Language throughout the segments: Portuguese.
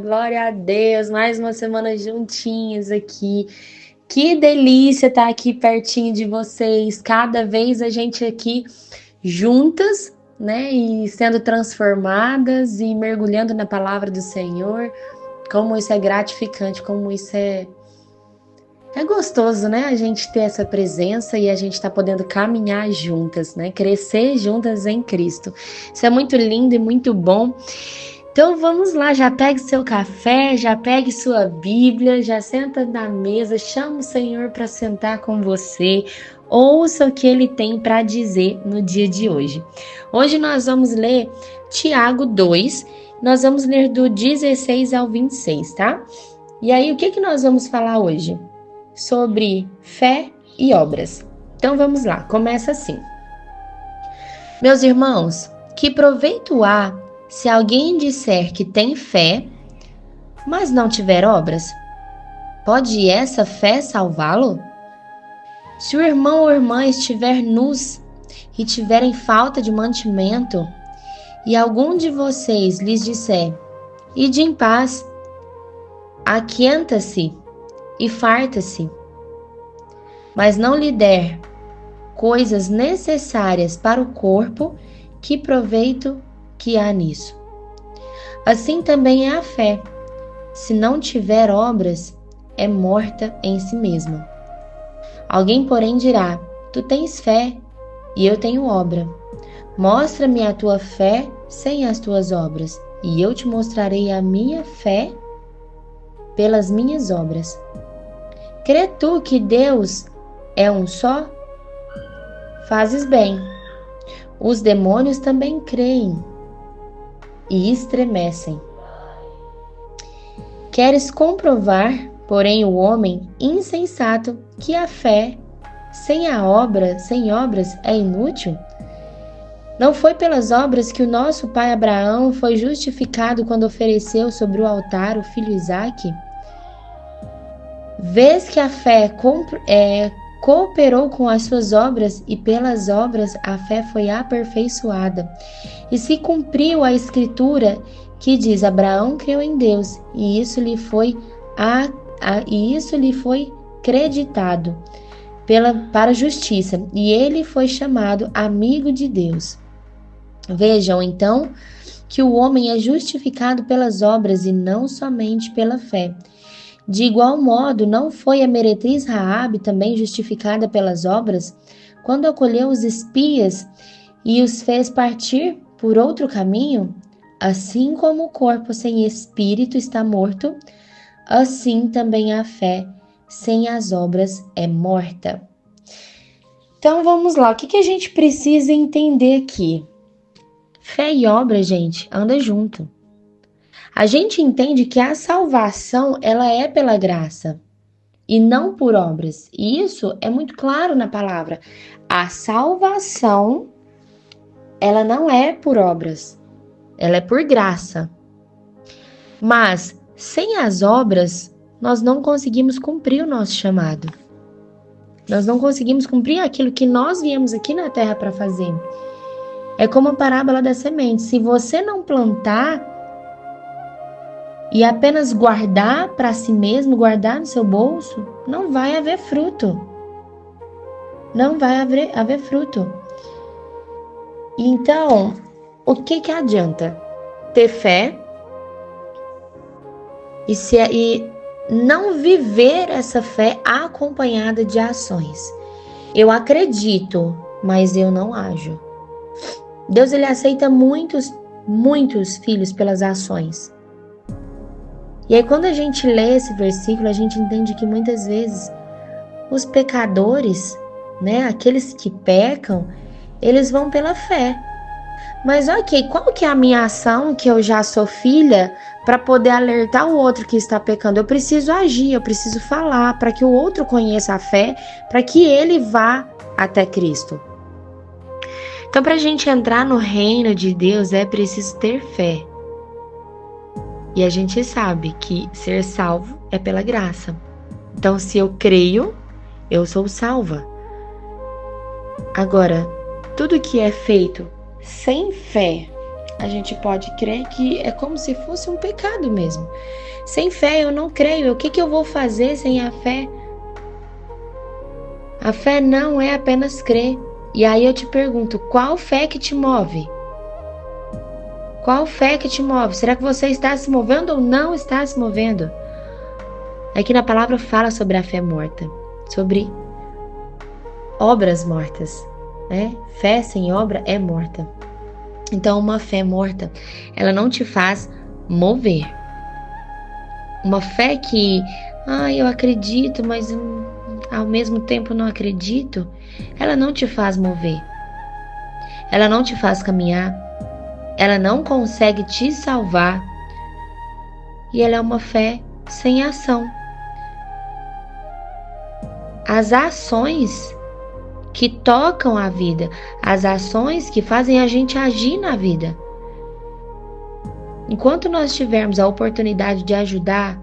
Glória a Deus, mais uma semana juntinhos aqui. Que delícia estar aqui pertinho de vocês, cada vez a gente aqui juntas, né? E sendo transformadas e mergulhando na palavra do Senhor. Como isso é gratificante, como isso é gostoso, né? A gente ter essa presença e a gente tá podendo caminhar juntas, né? Crescer juntas em Cristo. Isso é muito lindo e muito bom. Então vamos lá, já pegue seu café, já pegue sua Bíblia, já senta na mesa, chama o Senhor para sentar com você, ouça o que Ele tem para dizer no dia de hoje. Hoje nós vamos ler Tiago 2, nós vamos ler do 16 ao 26, tá? E aí o que nós vamos falar hoje? Sobre fé e obras. Então vamos lá, começa assim. Meus irmãos, que proveito há se alguém disser que tem fé, mas não tiver obras? Pode essa fé salvá-lo? Se o irmão ou irmã estiver nus e tiverem falta de mantimento, e algum de vocês lhes disser, ide em paz, aquienta-se e farta-se, mas não lhe der coisas necessárias para o corpo, que proveito que há nisso? Assim também é a fé. Se não tiver obras, é morta em si mesma. Alguém, porém, dirá, tu tens fé e eu tenho obra. Mostra-me a tua fé sem as tuas obras, e eu te mostrarei a minha fé pelas minhas obras. Crê tu que Deus é um só? Fazes bem. Os demônios também creem e estremecem. Queres comprovar, porém, o homem insensato, que a fé sem obras é inútil? Não foi pelas obras que o nosso pai Abraão foi justificado quando ofereceu sobre o altar o filho Isaque? Vês que a fé cooperou com as suas obras, e pelas obras a fé foi aperfeiçoada. E se cumpriu a escritura que diz: Abraão creu em Deus, e isso lhe foi creditado para a justiça, e ele foi chamado amigo de Deus. Vejam então que o homem é justificado pelas obras e não somente pela fé. De igual modo, não foi a meretriz Raabe também justificada pelas obras, quando acolheu os espias e os fez partir por outro caminho? Assim como o corpo sem espírito está morto, assim também a fé sem as obras é morta. Então vamos lá, o que a gente precisa entender aqui? Fé e obra, gente, anda junto. A gente entende que a salvação, ela é pela graça e não por obras. E isso é muito claro na palavra. A salvação, ela não é por obras, ela é por graça. Mas sem as obras, nós não conseguimos cumprir o nosso chamado. Nós não conseguimos cumprir aquilo que nós viemos aqui na terra para fazer. É como a parábola da semente. Se você não plantar e apenas guardar para si mesmo, guardar no seu bolso, não vai haver fruto. Não vai haver fruto. Então, o que adianta? Ter fé e não viver essa fé acompanhada de ações. Eu acredito, mas eu não ajo. Deus, ele aceita muitos filhos pelas ações. E aí, quando a gente lê esse versículo, a gente entende que muitas vezes os pecadores, né, aqueles que pecam, eles vão pela fé. Mas ok, qual que é a minha ação, que eu já sou filha, para poder alertar o outro que está pecando? Eu preciso agir, eu preciso falar, para que o outro conheça a fé, para que ele vá até Cristo. Então, para a gente entrar no reino de Deus, é preciso ter fé. E a gente sabe que ser salvo é pela graça. Então, se eu creio, eu sou salva. Agora, tudo que é feito sem fé, a gente pode crer que é como se fosse um pecado mesmo. Sem fé eu não creio. O que eu vou fazer sem a fé? A fé não é apenas crer. E aí eu te pergunto, qual fé que te move? Qual fé que te move? Será que você está se movendo ou não está se movendo? Aqui na palavra fala sobre a fé morta, sobre obras mortas, né? Fé sem obra é morta. Então, uma fé morta, ela não te faz mover. Uma fé que, eu acredito, mas ao mesmo tempo não acredito, ela não te faz mover. Ela não te faz caminhar. Ela não consegue te salvar. E ela é uma fé sem ação. As ações que tocam a vida, as ações que fazem a gente agir na vida. Enquanto nós tivermos a oportunidade de ajudar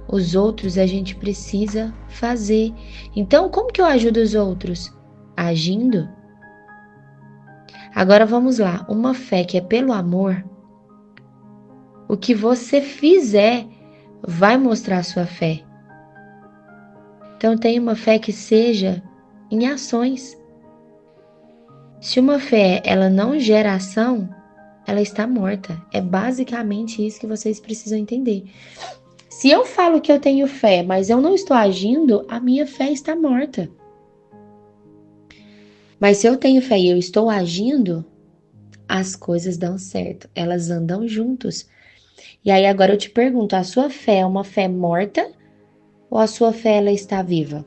os outros, a gente precisa fazer. Então, como que eu ajudo os outros? Agindo. Agora vamos lá, uma fé que é pelo amor, o que você fizer vai mostrar a sua fé. Então tenha uma fé que seja em ações. Se uma fé ela não gera ação, ela está morta. É basicamente isso que vocês precisam entender. Se eu falo que eu tenho fé, mas eu não estou agindo, a minha fé está morta. Mas se eu tenho fé e eu estou agindo, as coisas dão certo, elas andam juntos. E aí agora eu te pergunto, a sua fé é uma fé morta ou a sua fé ela está viva?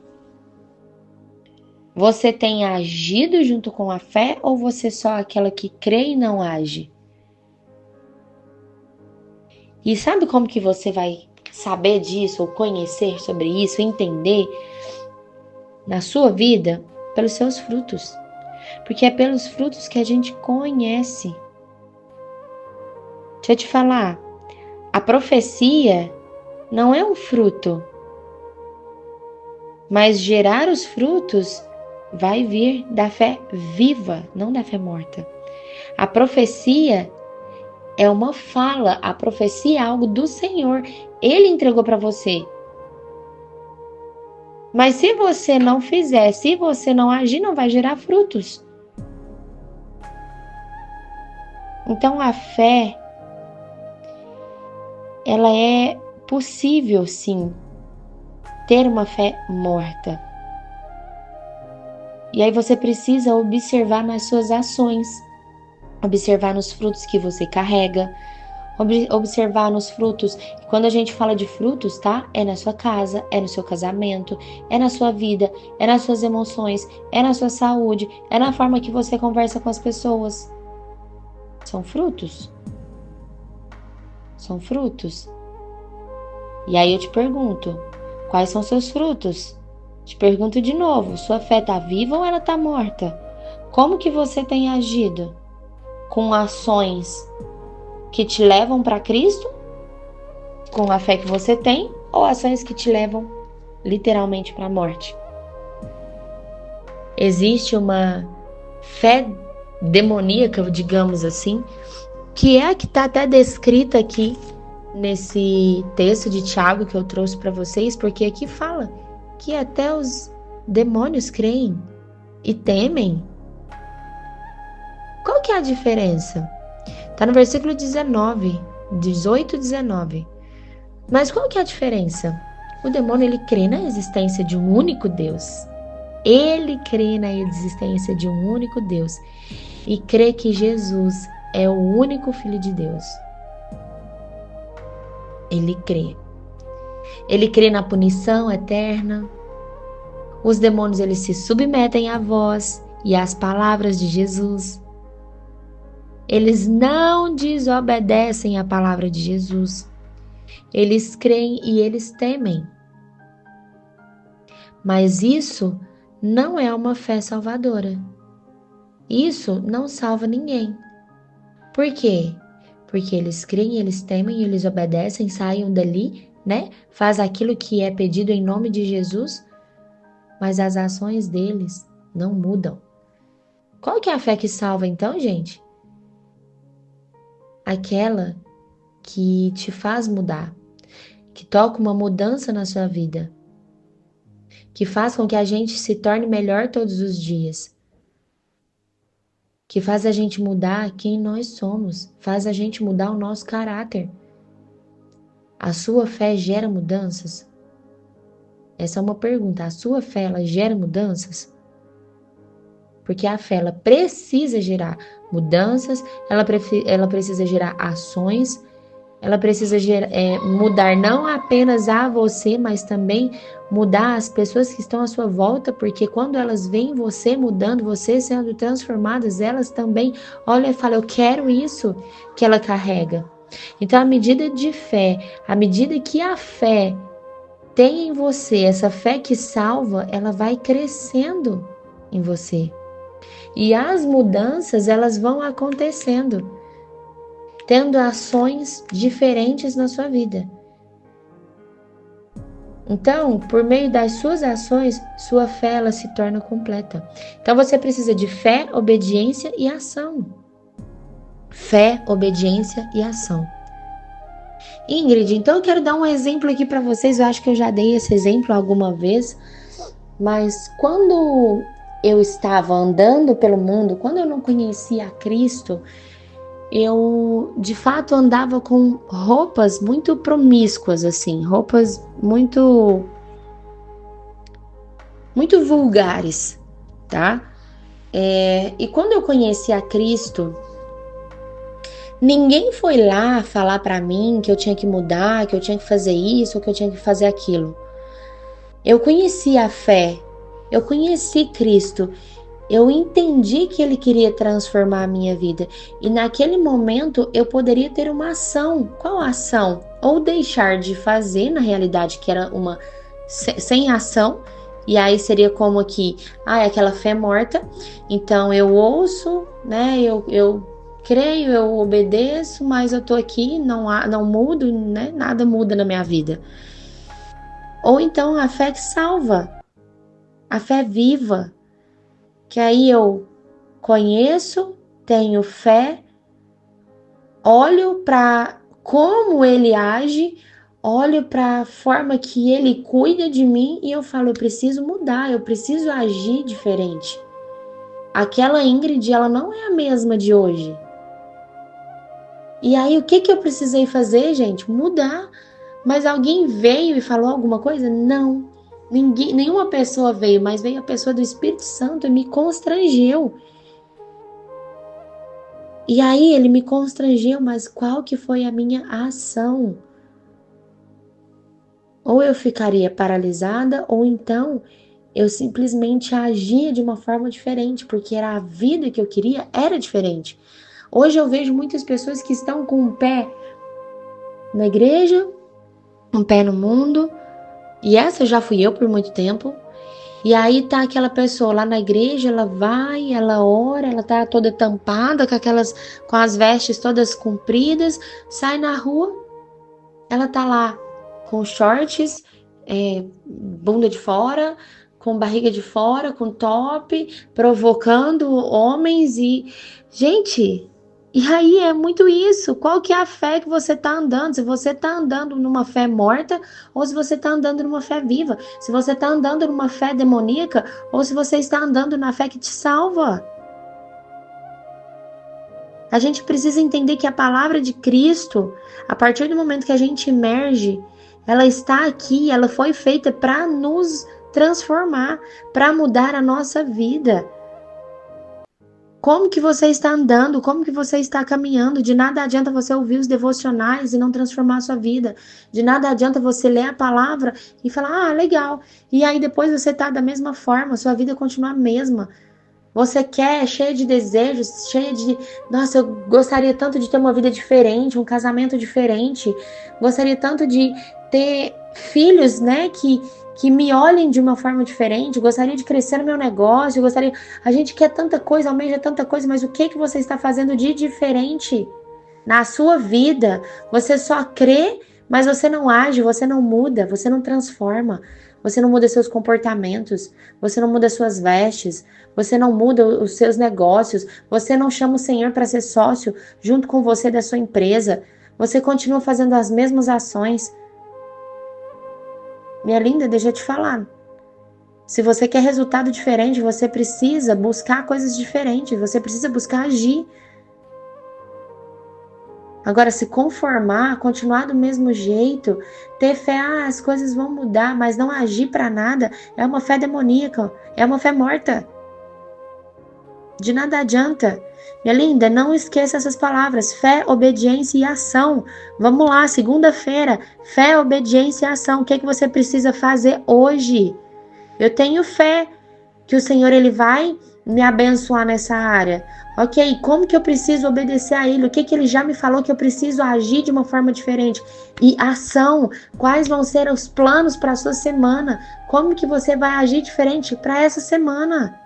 Você tem agido junto com a fé ou você é só aquela que crê e não age? E sabe como que você vai saber disso ou conhecer sobre isso, entender na sua vida? Pelos seus frutos. Porque é pelos frutos que a gente conhece. Deixa eu te falar, a profecia não é um fruto, mas gerar os frutos vai vir da fé viva, não da fé morta. A profecia é uma fala, a profecia é algo do Senhor, Ele entregou para você. Mas se você não fizer, se você não agir, não vai gerar frutos. Então a fé, ela é possível sim, ter uma fé morta. E aí você precisa observar nas suas ações, observar nos frutos que você carrega, observar nos frutos. Quando a gente fala de frutos, tá? É na sua casa, é no seu casamento, é na sua vida, é nas suas emoções, é na sua saúde, é na forma que você conversa com as pessoas. São frutos. São frutos. E aí eu te pergunto, quais são seus frutos? Te pergunto de novo, sua fé está viva ou ela está morta? Como que você tem agido? Com ações que te levam para Cristo? Com a fé que você tem? Ou ações que te levam literalmente para a morte? Existe uma fé demoníaca, digamos assim, que é a que está até descrita aqui nesse texto de Tiago que eu trouxe para vocês, porque aqui fala que até os demônios creem e temem. Qual que é a diferença? Está no versículo 19, 18 e 19. Mas qual que é a diferença? O demônio ele crê na existência de um único Deus. Ele crê na existência de um único Deus e crê que Jesus é o único Filho de Deus. Ele crê. Ele crê na punição eterna. Os demônios eles se submetem à voz e às palavras de Jesus. Eles não desobedecem à palavra de Jesus. Eles creem e eles temem. Mas isso não é uma fé salvadora. Isso não salva ninguém. Por quê? Porque eles creem, eles temem, eles obedecem, saem dali, né? Faz aquilo que é pedido em nome de Jesus, mas as ações deles não mudam. Qual que é a fé que salva então, gente? aquela que te faz mudar, que toca uma mudança na sua vida, que faz com que a gente se torne melhor todos os dias, que faz a gente mudar quem nós somos, faz a gente mudar o nosso caráter. A sua fé gera mudanças? Essa é uma pergunta. A sua fé, ela gera mudanças? Porque a fé, ela precisa gerar mudanças, ela precisa gerar ações, ela precisa mudar não apenas a você, mas também mudar as pessoas que estão à sua volta, porque quando elas veem você mudando, você sendo transformadas, elas também olham e falam, eu quero isso que ela carrega. Então, à medida de fé, à medida que a fé tem em você, essa fé que salva, ela vai crescendo em você. E as mudanças, elas vão acontecendo, tendo ações diferentes na sua vida. Então, por meio das suas ações, sua fé ela se torna completa. Então, você precisa de fé, obediência e ação. Fé, obediência e ação. Ingrid, então eu quero dar um exemplo aqui para vocês. Eu acho que eu já dei esse exemplo alguma vez, mas quando eu estava andando pelo mundo, quando eu não conhecia a Cristo, eu de fato andava com roupas muito promíscuas, assim, roupas muito vulgares, tá? E quando eu conheci a Cristo, ninguém foi lá falar para mim que eu tinha que mudar, que eu tinha que fazer isso, ou que eu tinha que fazer aquilo. Eu conheci a fé, eu conheci Cristo, eu entendi que Ele queria transformar a minha vida. E naquele momento eu poderia ter uma ação. Qual ação? Ou deixar de fazer, na realidade, que era uma sem ação. E aí seria como aqui, aquela fé morta. Então eu ouço, né? Eu creio, eu obedeço, mas eu tô aqui, não mudo, né? Nada muda na minha vida. Ou então a fé que salva, a fé viva, que aí eu conheço, tenho fé, olho para como ele age, olho para a forma que ele cuida de mim e eu falo, eu preciso mudar, eu preciso agir diferente. Aquela Ingrid, ela não é a mesma de hoje. E aí, o que eu precisei fazer, gente? Mudar. Mas alguém veio e falou alguma coisa? Não. Nenhuma pessoa veio, mas veio a pessoa do Espírito Santo e me constrangeu. E aí ele me constrangeu, mas qual que foi a minha ação? Ou eu ficaria paralisada, ou então eu simplesmente agia de uma forma diferente, porque era a vida que eu queria, era diferente. Hoje eu vejo muitas pessoas que estão com um pé na igreja, um pé no mundo, e essa já fui eu por muito tempo. E aí tá aquela pessoa lá na igreja, ela vai, ela ora, ela tá toda tampada com as vestes todas compridas, sai na rua, ela tá lá com shorts, bunda de fora, com barriga de fora, com top, provocando homens e gente, e aí é muito isso. Qual que é a fé que você tá andando? Se você tá andando numa fé morta ou se você tá andando numa fé viva? Se você tá andando numa fé demoníaca ou se você está andando na fé que te salva? A gente precisa entender que a palavra de Cristo, a partir do momento que a gente emerge, ela está aqui, ela foi feita para nos transformar, para mudar a nossa vida. Como que você está andando? Como que você está caminhando? De nada adianta você ouvir os devocionais e não transformar a sua vida. De nada adianta você ler a palavra e falar, legal. E aí depois você está da mesma forma, sua vida continua a mesma. Você quer, cheia de desejos, cheia de... Nossa, eu gostaria tanto de ter uma vida diferente, um casamento diferente. Gostaria tanto de ter filhos, né, que me olhem de uma forma diferente. Gostaria de crescer no meu negócio, a gente quer tanta coisa, almeja tanta coisa, mas o que você está fazendo de diferente na sua vida? Você só crê Mas você não age, você não muda, você não transforma, você não muda seus comportamentos, você não muda suas vestes, você não muda os seus negócios, você não chama o Senhor para ser sócio junto com você da sua empresa, você continua fazendo as mesmas ações. Minha linda, deixa eu te falar. Se você quer resultado diferente, você precisa buscar coisas diferentes, você precisa buscar agir. Agora, se conformar, continuar do mesmo jeito, ter fé, as coisas vão mudar, mas não agir para nada, é uma fé demoníaca, é uma fé morta. De nada adianta. Minha linda, não esqueça essas palavras: fé, obediência e ação. Vamos lá, segunda-feira, fé, obediência e ação. O que é que você precisa fazer hoje? Eu tenho fé que o Senhor ele vai me abençoar nessa área. Ok, como que eu preciso obedecer a Ele? O que Ele já me falou que eu preciso agir de uma forma diferente? E ação, quais vão ser os planos para a sua semana? Como que você vai agir diferente para essa semana?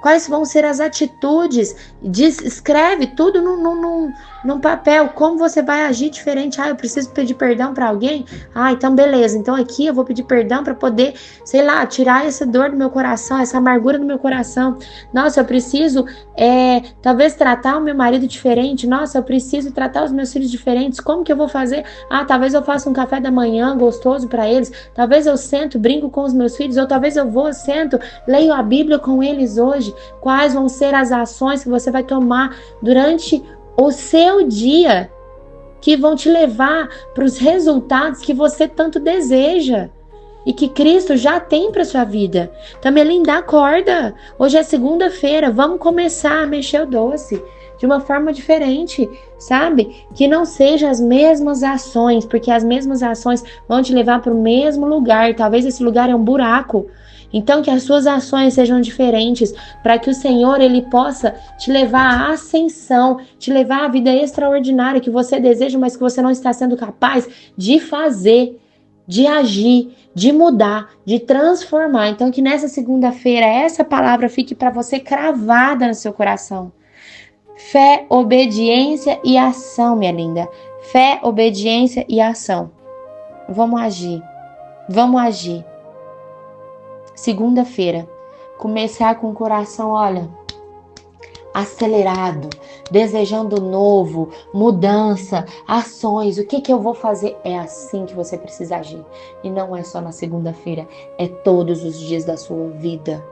Quais vão ser as atitudes? Escreve tudo num papel. Como você vai agir diferente? Eu preciso pedir perdão para alguém? Então beleza. Então aqui eu vou pedir perdão para poder, sei lá, tirar essa dor do meu coração, essa amargura do meu coração. Nossa, eu preciso talvez tratar o meu marido diferente. Nossa, eu preciso tratar os meus filhos diferentes. Como que eu vou fazer? Talvez eu faça um café da manhã gostoso para eles. Talvez eu sento, brinco com os meus filhos. Ou talvez eu sento, leio a Bíblia com eles hoje. Quais vão ser as ações que você vai tomar durante o seu dia que vão te levar para os resultados que você tanto deseja e que Cristo já tem para sua vida. Então, minha linda, acorda. Hoje é segunda-feira, vamos começar a mexer o doce de uma forma diferente, sabe? Que não sejam as mesmas ações, porque as mesmas ações vão te levar para o mesmo lugar. Talvez esse lugar é um buraco. Então, que as suas ações sejam diferentes, para que o Senhor ele possa te levar à ascensão, te levar à vida extraordinária que você deseja, mas que você não está sendo capaz de fazer, de agir, de mudar, de transformar. Então, que nessa segunda-feira essa palavra fique para você cravada no seu coração. Fé, obediência e ação, minha linda. Fé, obediência e ação. Vamos agir. Vamos agir. Segunda-feira, começar com o coração, olha, acelerado, desejando novo, mudança, ações. O que eu vou fazer? É assim que você precisa agir. E não é só na segunda-feira, é todos os dias da sua vida.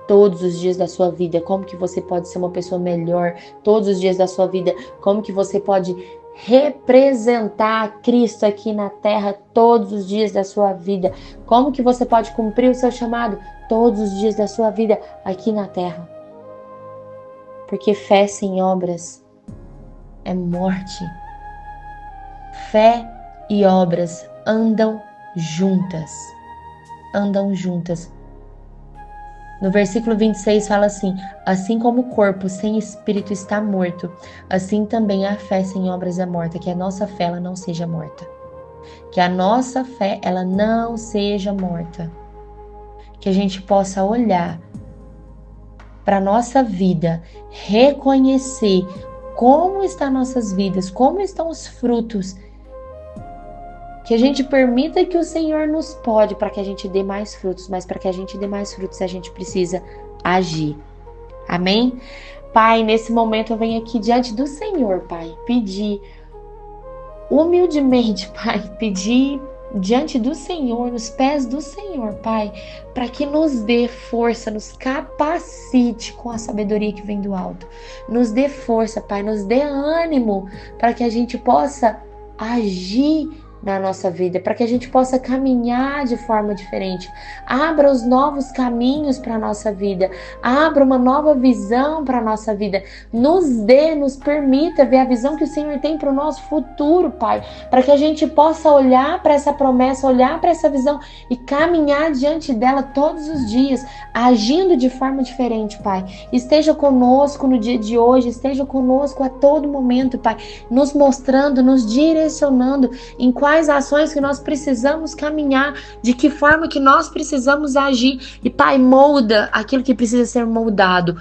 Todos os dias da sua vida, como que você pode ser uma pessoa melhor? Todos os dias da sua vida, como que você pode representar Cristo aqui na terra todos os dias da sua vida? Como que você pode cumprir o seu chamado todos os dias da sua vida aqui na terra? Porque fé sem obras é morte. Fé e obras andam juntas. Andam juntas. No versículo 26 fala assim: assim como o corpo sem espírito está morto, assim também a fé sem obras é morta. Que a nossa fé ela não seja morta. Que a nossa fé ela não seja morta. Que a gente possa olhar para a nossa vida, reconhecer como estão nossas vidas, como estão os frutos. Que a gente permita que o Senhor nos pode para que a gente dê mais frutos, mas para que a gente dê mais frutos a gente precisa agir. Amém? Pai, nesse momento eu venho aqui diante do Senhor, Pai, pedir humildemente, Pai, pedir diante do Senhor, nos pés do Senhor, Pai, para que nos dê força, nos capacite com a sabedoria que vem do alto. Nos dê força, Pai, nos dê ânimo para que a gente possa agir na nossa vida, para que a gente possa caminhar de forma diferente. Abra os novos caminhos para a nossa vida, abra uma nova visão para a nossa vida, nos permita ver a visão que o Senhor tem para o nosso futuro, Pai, para que a gente possa olhar para essa promessa, olhar para essa visão e caminhar diante dela todos os dias, agindo de forma diferente, Pai. Esteja conosco no dia de hoje, esteja conosco a todo momento, Pai, nos mostrando, nos direcionando em quais ações que nós precisamos caminhar, de que forma que nós precisamos agir. E, Pai, molda aquilo que precisa ser moldado.